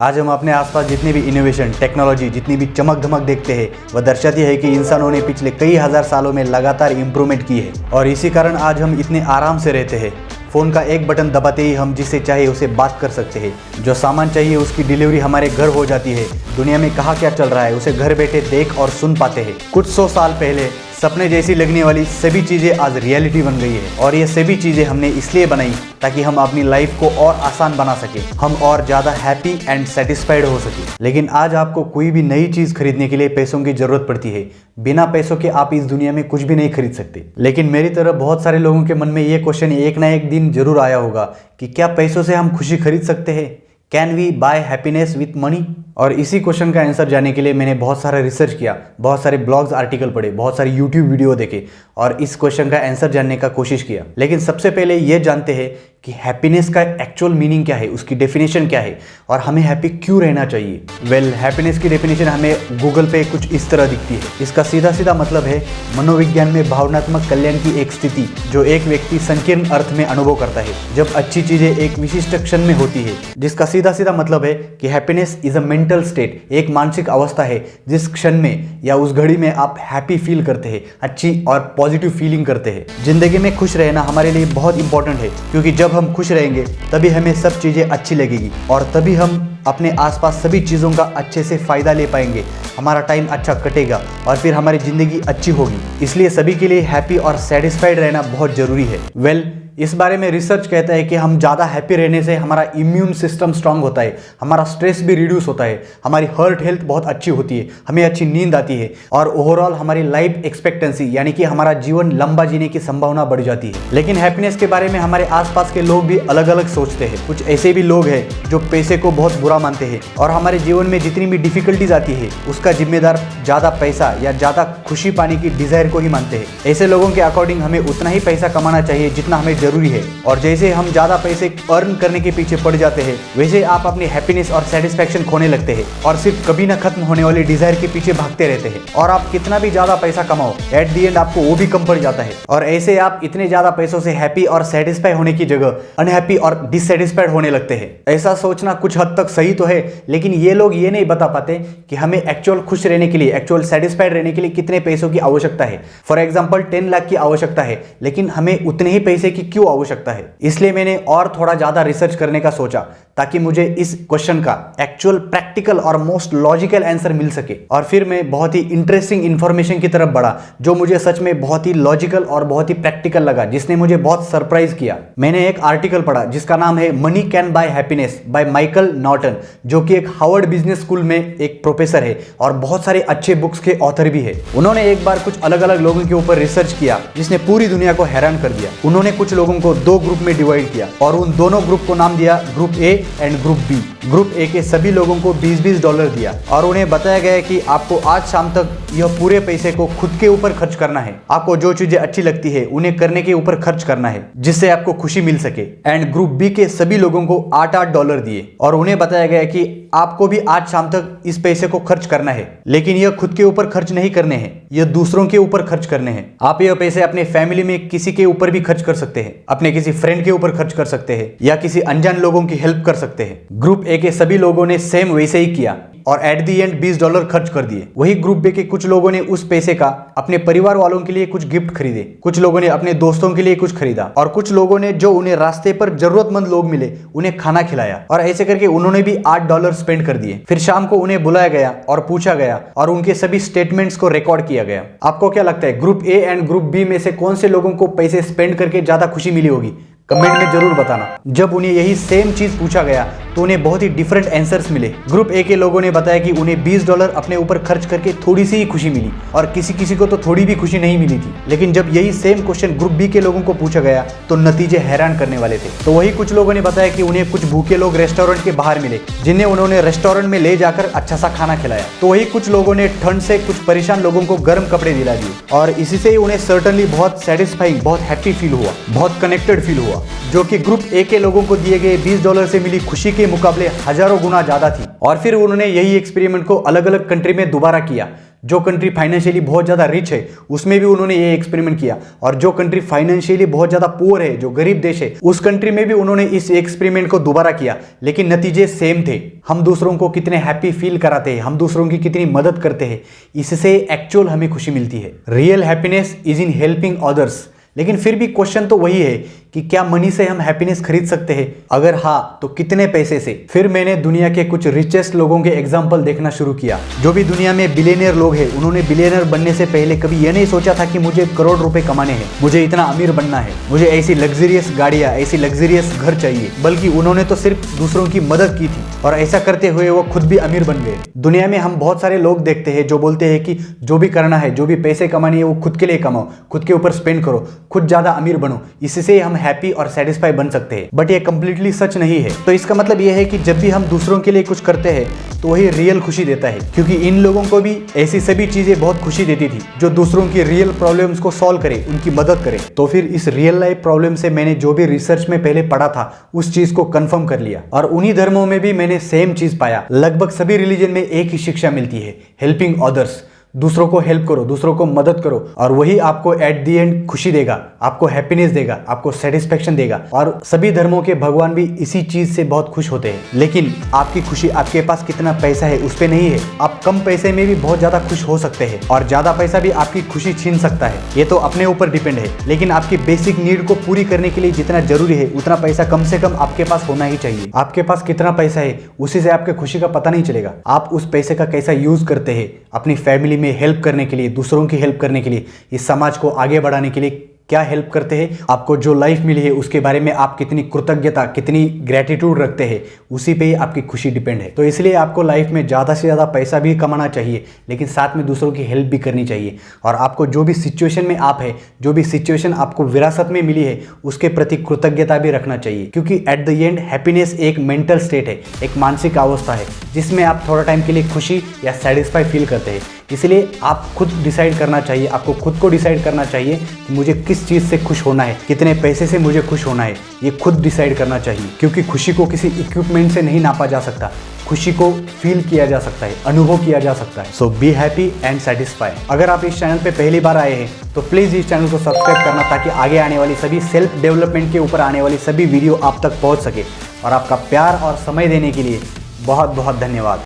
आज हम अपने आसपास जितनी भी इनोवेशन, टेक्नोलॉजी, जितनी भी चमक धमक देखते हैं, वह दर्शाती है कि इंसानों ने पिछले कई हजार सालों में लगातार इम्प्रूवमेंट की है और इसी कारण आज हम इतने आराम से रहते हैं। फ़ोन का एक बटन दबाते ही हम जिससे चाहे उसे बात कर सकते हैं। जो सामान चाहिए उसकी डिलीवरी हमारे घर हो जाती है। दुनिया में कहाँ क्या चल रहा है उसे घर बैठे देख और सुन पाते हैं। कुछ 100 साल पहले सपने जैसी लगने वाली सभी चीज़ें आज रियलिटी बन गई है और ये सभी चीज़ें हमने इसलिए बनाई ताकि हम अपनी लाइफ को और आसान बना सके, हम और ज़्यादा हैप्पी एंड सेटिस्फाइड हो सके। लेकिन आज आपको कोई भी नई चीज़ खरीदने के लिए पैसों की ज़रूरत पड़ती है। बिना पैसों के आप इस दुनिया में कुछ भी नहीं खरीद सकते। लेकिन मेरी तरह बहुत सारे लोगों के मन में ये क्वेश्चन एक ना एक दिन जरूर आया होगा कि क्या पैसों से हम खुशी खरीद सकते हैं? Can we buy happiness with money? और इसी क्वेश्चन का आंसर जानने के लिए मैंने बहुत सारा रिसर्च किया, बहुत सारे ब्लॉग्स आर्टिकल पढ़े, बहुत सारे यूट्यूब वीडियो देखे और इस क्वेश्चन का आंसर जानने का कोशिश किया। लेकिन सबसे पहले ये जानते हैं कि हैप्पीनेस का एक्चुअल मीनिंग क्या है, उसकी डेफिनेशन क्या है और हमें हैप्पी क्यों रहना चाहिए। हैप्पीनेस की डेफिनेशन हमें गूगल पे कुछ इस तरह दिखती है। इसका सीधा सीधा मतलब है मनोविज्ञान में भावनात्मक कल्याण की एक स्थिति जो एक व्यक्ति संकीर्ण अर्थ में अनुभव करता है जब अच्छी चीजें एक विशिष्ट क्षण में होती है। जिसका सीधा सीधा मतलब है कि happiness is a mental state, एक मानसिक अवस्था है जिस क्षण में या उस घड़ी में आप हैप्पी फील करते हैं, अच्छी और पॉजिटिव फीलिंग करते हैं। जिंदगी में खुश रहना हमारे लिए बहुत इंपॉर्टेंट है क्योंकि जब हम खुश रहेंगे तभी हमें सब चीजें अच्छी लगेगी और तभी हम अपने आसपास सभी चीज़ों का अच्छे से फ़ायदा ले पाएंगे, हमारा टाइम अच्छा कटेगा और फिर हमारी ज़िंदगी अच्छी होगी। इसलिए सभी के लिए हैप्पी और सेटिस्फाइड रहना बहुत ज़रूरी है। इस बारे में रिसर्च कहता है कि हम ज़्यादा हैप्पी रहने से हमारा इम्यून सिस्टम स्ट्रांग होता है, हमारा स्ट्रेस भी रिड्यूस होता है, हमारी हार्ट हेल्थ बहुत अच्छी होती है, हमें अच्छी नींद आती है और ओवरऑल हमारी लाइफ एक्सपेक्टेंसी यानी कि हमारा जीवन लंबा जीने की संभावना बढ़ जाती है। लेकिन हैप्पीनेस के बारे में हमारे आसपास के लोग भी अलग अलग सोचते हैं। कुछ ऐसे भी लोग हैं जो पैसे को बहुत बुरा मानते हैं और हमारे जीवन में जितनी भी डिफिकल्टीज आती है उसका जिम्मेदार ज़्यादा पैसा या ज़्यादा खुशी पाने की डिजायर को ही मानते हैं। ऐसे लोगों के अकॉर्डिंग हमें उतना ही पैसा कमाना चाहिए जितना हमें जरूरी है और जैसे हम ज्यादा पैसे अर्न करने के पीछे पड़ जाते हैं वैसे आप अपनी हैप्पीनेस और सेटिस्फैक्शन खोने लगते हैं और सिर्फ कभी ना खत्म होने वाली डिजायर के पीछे भागते रहते हैं। और आप कितना भी ज्यादा पैसा कमाओ एट दी एंड आपको वो भी कम पड़ जाता है और ऐसे आप इतने ज्यादा पैसों से हैप्पी और सेटिस्फाई होने की जगह अनहैप्पी और डिससेटिस्फाइड होने लगते हैं। ऐसा सोचना कुछ हद तक सही तो है, लेकिन ये लोग ये नहीं बता पाते कि हमें एक्चुअल खुश रहने के लिए, एक्चुअल सेटिस्फाइड रहने के लिए कितने पैसों की आवश्यकता है। फॉर एग्जाम्पल 10 लाख की आवश्यकता है, लेकिन हमें उतने ही पैसे की क्यों आवश्यकता है। इसलिए मैंने और थोड़ा ज्यादा रिसर्च करने का सोचा ताकि मुझे इस क्वेश्चन का एक्चुअल प्रैक्टिकल और मोस्ट लॉजिकल आंसर मिल सके। और फिर मैं बहुत ही इंटरेस्टिंग इंफॉर्मेशन की तरफ बढ़ा जो मुझे सच में बहुत ही लॉजिकल और बहुत ही प्रैक्टिकल लगा, जिसने मुझे बहुत सरप्राइज किया। मैंने एक आर्टिकल पढ़ा जिसका नाम है money can buy happiness by Michael Norton, जो कि एक हार्वर्ड बिजनेस स्कूल में एक प्रोफेसर है और बहुत सारे अच्छे बुक्स के ऑथर भी है। उन्होंने एक बार कुछ अलग अलग लोगों के ऊपर रिसर्च किया जिसने पूरी दुनिया को हैरान कर दिया। उन्होंने कुछ लोगों को 2 ग्रुप में डिवाइड किया और उन दोनों ग्रुप को नाम दिया group A and group B. Group A के सभी लोगों को $20 दिया और उन्हें बताया गया कि आपको आज शाम तक यह पूरे पैसे को खुद के ऊपर खर्च करना है। आपको जो चीजें अच्छी लगती है उन्हें करने के ऊपर खर्च करना है जिससे आपको खुशी मिल सके। एंड ग्रुप बी के सभी लोगों को $8 दिए और उन्हें बताया गया कि आपको भी आज शाम तक इस पैसे को खर्च करना है, लेकिन यह खुद के ऊपर खर्च नहीं करने हैं, यह दूसरों के ऊपर खर्च करने हैं। आप यह पैसे अपने फैमिली में किसी के ऊपर भी खर्च कर सकते हैं, अपने किसी फ्रेंड के ऊपर खर्च कर सकते हैं या किसी अनजान लोगों की हेल्प कर सकते हैं। ग्रुप ए के सभी लोगों ने सेम वैसे ही किया और एट दी एंड $20 खर्च कर दिए। वही ग्रुप बी के कुछ लोगों ने उस पैसे का अपने परिवार वालों के लिए कुछ गिफ्ट खरीदे, कुछ लोगों ने अपने दोस्तों के लिए कुछ खरीदा और कुछ लोगों ने जो उन्हें रास्ते पर जरूरतमंद लोग मिले उन्हें खाना खिलाया और ऐसे करके उन्होंने भी $8 स्पेंड कर दिए। फिर शाम को उन्हें बुलाया गया और पूछा गया और उनके सभी स्टेटमेंट्स को रिकॉर्ड किया गया। आपको क्या लगता है group A and group B में से कौन से लोगों को पैसे स्पेंड करके ज्यादा खुशी मिली होगी? कमेंट में जरूर बताना। जब उन्हें यही सेम चीज पूछा गया तो उन्हें बहुत ही डिफरेंट आंसर्स मिले। ग्रुप ए के लोगों ने बताया कि उन्हें $20 अपने ऊपर खर्च करके थोड़ी सी ही खुशी मिली और किसी किसी को तो थोड़ी भी खुशी नहीं मिली थी। लेकिन जब यही सेम क्वेश्चन ग्रुप बी के लोगों को पूछा गया तो नतीजे हैरान करने वाले थे। तो वही कुछ लोगों ने बताया कि उन्हें कुछ भूखे लोग रेस्टोरेंट के बाहर मिले जिन्हें उन्होंने रेस्टोरेंट में ले जाकर अच्छा सा खाना खिलाया। तो वही कुछ लोगों ने ठंड से कुछ परेशान लोगों को गर्म कपड़े दिला दिए और इसी से ही उन्हें सर्टनली बहुत सेटिस्फाइंग, बहुत हैप्पी फील हुआ, बहुत कनेक्टेड फील हुआ, जो कि ग्रुप ए के लोगों को दिए गए $20 से मिली खुशी के मुकाबले हजारों गुना ज्यादा थी। और फिर उन्होंने यही एक्सपेरिमेंट को अलग अलग कंट्री में दोबारा किया जो कंट्री फाइनेंशियली बहुत ज़्यादा रिच है उसमें भी उन्होंने ये एक्सपेरिमेंट किया, और जो कंट्री फाइनेंशियली बहुत ज़्यादा पुअर है, जो गरीब देश है, उस कंट्री में भी उन्होंने इस एक्सपेरिमेंट को दोबारा किया, लेकिन नतीजे सेम थे। हम दूसरों को कितने हैप्पी फील कराते हैं, हम दूसरों की कितनी मदद करते हैं, इससे एक्चुअल हमें खुशी मिलती है। Real happiness is in helping others. लेकिन फिर भी क्वेश्चन तो वही है कि क्या मनी से हम हैप्पीनेस खरीद सकते हैं? अगर हाँ, तो कितने पैसे से? फिर मैंने दुनिया के कुछ रिचेस्ट लोगों के एग्जाम्पल देखना शुरू किया। जो भी दुनिया में बिलियनियर लोग हैं, उन्होंने बिलियनियर बनने से पहले कभी यह नहीं सोचा था कि मुझे करोड़ रुपए कमाने हैं, मुझे इतना अमीर बनना है, मुझे ऐसी लग्जरियस गाड़ियां, ऐसी लग्जरियस घर चाहिए। बल्कि उन्होंने तो सिर्फ दूसरों की मदद की थी, और ऐसा करते हुए वो खुद भी अमीर बन गए। दुनिया में हम बहुत सारे लोग देखते हैं जो बोलते हैं कि जो भी करना है, जो भी पैसे कमाने है, वो खुद के लिए कमाओ, खुद के ऊपर स्पेंड करो, खुद ज्यादा अमीर बनो, इससे हम हैप्पी और सेटिस्फाई बन सकते हैं। बट ये कंप्लीटली सच नहीं है। तो इसका मतलब ये है कि जब भी हम दूसरों के लिए कुछ करते हैं तो वही रियल खुशी देता है, क्योंकि इन लोगों को भी ऐसी सभी चीजें बहुत खुशी देती थी जो दूसरों की रियल प्रॉब्लम्स को सॉल्व करे, उनकी मदद करे। तो फिर इस रियल लाइफ प्रॉब्लम से मैंने जो भी रिसर्च में पहले पढ़ा था उस चीज को कंफर्म कर लिया, और उन्हीं धर्मों में भी मैंने सेम चीज पाया। लगभग सभी रिलीजन में एक ही शिक्षा मिलती है, हेल्पिंग अदर्स। दूसरों को हेल्प करो, दूसरों को मदद करो, और वही आपको एट द एंड खुशी देगा, आपको हैप्पीनेस देगा, आपको सेटिस्फेक्शन देगा। और सभी धर्मों के भगवान भी इसी चीज से बहुत खुश होते हैं। लेकिन आपकी खुशी आपके पास कितना पैसा है उस पे नहीं है। आप कम पैसे में भी बहुत ज्यादा खुश हो सकते हैं, और ज्यादा पैसा भी आपकी खुशी छीन सकता है। ये तो अपने ऊपर डिपेंड है। लेकिन आपकी बेसिक नीड को पूरी करने के लिए जितना जरूरी है उतना पैसा कम से कम आपके पास होना ही चाहिए। आपके पास कितना पैसा है उसी से आपके खुशी का पता नहीं चलेगा। आप उस पैसे का कैसा यूज करते हैं अपनी फैमिली में हेल्प करने के लिए, दूसरों की हेल्प करने के लिए, इस समाज को आगे बढ़ाने के लिए क्या हेल्प करते हैं, आपको जो लाइफ मिली है उसके बारे में आप कितनी कृतज्ञता, कितनी ग्रेटिट्यूड रखते हैं, उसी पे ही आपकी खुशी डिपेंड है। तो इसलिए आपको लाइफ में ज़्यादा से ज़्यादा पैसा भी कमाना चाहिए, लेकिन साथ में दूसरों की हेल्प भी करनी चाहिए। और आपको जो भी सिचुएशन में आप है, जो भी सिचुएशन आपको विरासत में मिली है, उसके प्रति कृतज्ञता भी रखना चाहिए। क्योंकि एट द एंड हैप्पीनेस एक मेंटल स्टेट है, एक मानसिक अवस्था है, जिसमें आप थोड़ा टाइम के लिए खुशी या सेटिस्फाई फील करते हैं। इसलिए आप खुद डिसाइड करना चाहिए, आपको खुद को डिसाइड करना चाहिए कि मुझे किस चीज़ से खुश होना है, कितने पैसे से मुझे खुश होना है, ये खुद डिसाइड करना चाहिए। क्योंकि खुशी को किसी इक्विपमेंट से नहीं नापा जा सकता, खुशी को फील किया जा सकता है, अनुभव किया जा सकता है। सो बी हैप्पी एंड सेटिस्फाई। अगर आप इस चैनल पे पहली बार आए हैं तो प्लीज़ इस चैनल को सब्सक्राइब करना, ताकि आगे आने वाली सभी सेल्फ डेवलपमेंट के ऊपर आने वाली सभी वीडियो आप तक पहुँच सके। और आपका प्यार और समय देने के लिए बहुत बहुत धन्यवाद।